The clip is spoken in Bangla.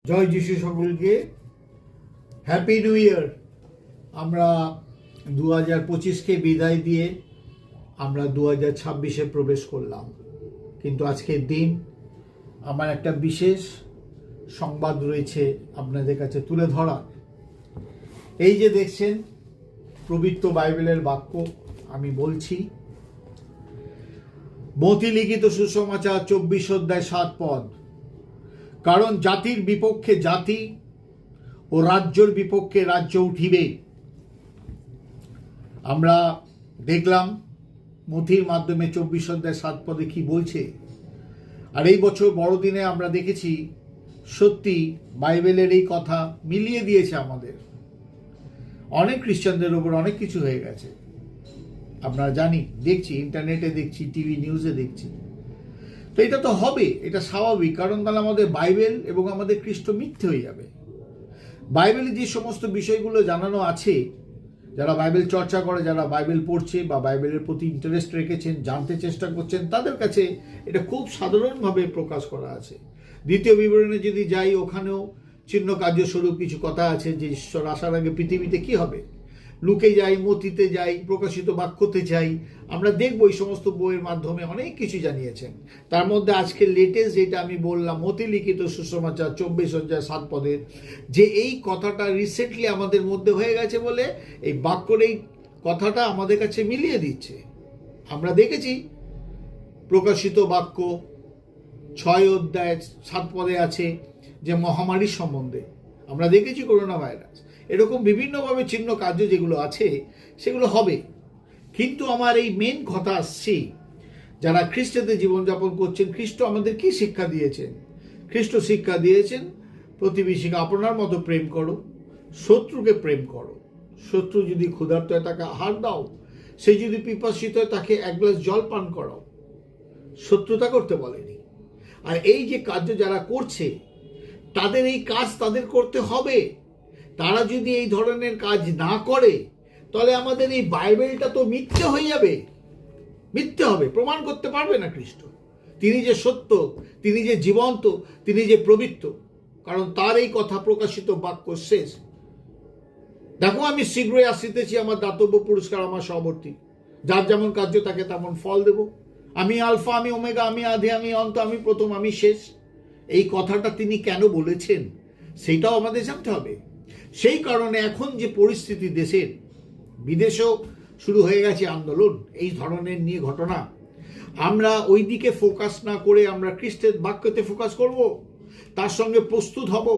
জয় যিশু সকলকে, হ্যাপি নিউ ইয়ার। আমরা 2025কে বিদায় দিয়ে আমরা 2026-এ প্রবেশ করলাম। কিন্তু আজকের দিন আমার একটা বিশেষ সংবাদ রয়েছে আপনাদের কাছে তুলে ধরা। এই যে দেখছেন পবিত্র বাইবেলের বাক্য, আমি বলছি মথি লিখিত সুসমাচার 24 অধ্যায় 7 পদ। কারণ জাতির বিপক্ষে জাতি ও রাজ্যের বিপক্ষে রাজ্য উঠিবে। আমরা দেখলাম মথির মাধ্যমে 24 অধ্যায় 7 পদে কি বলছে। আর এই বছর বড়দিনে আমরা দেখেছি সত্যি বাইবেলের এই কথা মিলিয়ে দিয়েছে আমাদের। অনেক খ্রিস্টানদের ওপর অনেক কিছু হয়ে গেছে, আমরা জানি, দেখছি, ইন্টারনেটে দেখছি, টিভি নিউজে দেখছি। তো এটা তো হবে, এটা স্বাভাবিক, কারণ তাহলে আমাদের বাইবেল এবং আমাদের খ্রিস্ট মিথ্যে হয়ে যাবে। বাইবেলে যে সমস্ত বিষয়গুলো জানানো আছে, যারা বাইবেল চর্চা করে, যারা বাইবেল পড়ছে বা বাইবেলের প্রতি ইন্টারেস্ট রেখেছেন, জানতে চেষ্টা করছেন, তাদের কাছে এটা খুব সাধারণভাবে প্রকাশ করা আছে। দ্বিতীয় বিবরণে যদি যাই, ওখানেও চিহ্ন কার্যস্বরূপ কিছু কথা আছে যে ঈশ্বর আসার আগে পৃথিবীতে কি হবে। লুকে যাই, মথিতে যাই, প্রকাশিত বাক্যতে যাই, আমরা দেখব এই সমস্ত বইয়ের মাধ্যমে অনেক কিছু জানিয়েছেন। তার মধ্যে আজকে লেটেস্ট যেটা আমি বললাম, মথি লিখিত সুসমাচার 24 অধ্যায় 7 পদের, যে এই কথাটা রিসেন্টলি আমাদের মধ্যে হয়ে গেছে বলে এই বাক্যর এই কথাটা আমাদের কাছে মিলিয়ে দিচ্ছে। আমরা দেখেছি প্রকাশিত বাক্য 6 অধ্যায় 7 পদে আছে যে মহামারীর সম্বন্ধে। আমরা দেখেছি করোনা ভাইরাস, এরকম বিভিন্নভাবে চিহ্ন কার্য যেগুলো আছে সেগুলো হবে। কিন্তু আমার এই মেন কথা আসছে, যারা খ্রিস্টতে জীবনযাপন করছেন, খ্রিস্ট আমাদের কি শিক্ষা দিয়েছেন? খ্রিস্ট শিক্ষা দিয়েছেন প্রতিবেশীকে আপনার মতো প্রেম করো, শত্রুকে প্রেম করো। শত্রু যদি ক্ষুধার্ত হয় তাকে আহার দাও, সে যদি পিপাসিত হয় তাকে এক গ্লাস জল পান করাও। শত্রুতা করতে বলেনি। আর এই যে কার্য যারা করছে, তাদের এই কাজ তাদের করতে হবে। তারা যদি এই ধরনের কাজ না করে, তাহলে আমাদের এই বাইবেলটা তো মিথ্যে হয়ে যাবে, মিথ্যে হবে, প্রমাণ করতে পারবে না খ্রিস্ট। তিনি যে সত্য, তিনি যে জীবন্ত, তিনি যে পবিত্র, কারণ তার এই কথা প্রকাশিত বাক্য শেষ। দেখো, আমি শীঘ্রই আসিতেছি, আমার দাতব্য পুরস্কার আমার সহবর্তী, যার যেমন কার্য তাকে তেমন ফল দেব। আমি আলফা, আমি ওমেগা, আমি আদি, আমি অন্ত, আমি প্রথম, আমি শেষ। এই কথাটা তিনি কেন বলেছেন সেটাও আমাদের জানতে হবে। সেই কারণে এখন যে পরিস্থিতি দেশের, বিদেশেও শুরু হয়ে গেছে আন্দোলন এই ধরনের নিয়ে ঘটনা, আমরা ওই দিকে ফোকাস না করে আমরা খ্রিস্টের বাক্যতে ফোকাস করব, তার সঙ্গে প্রস্তুত হব।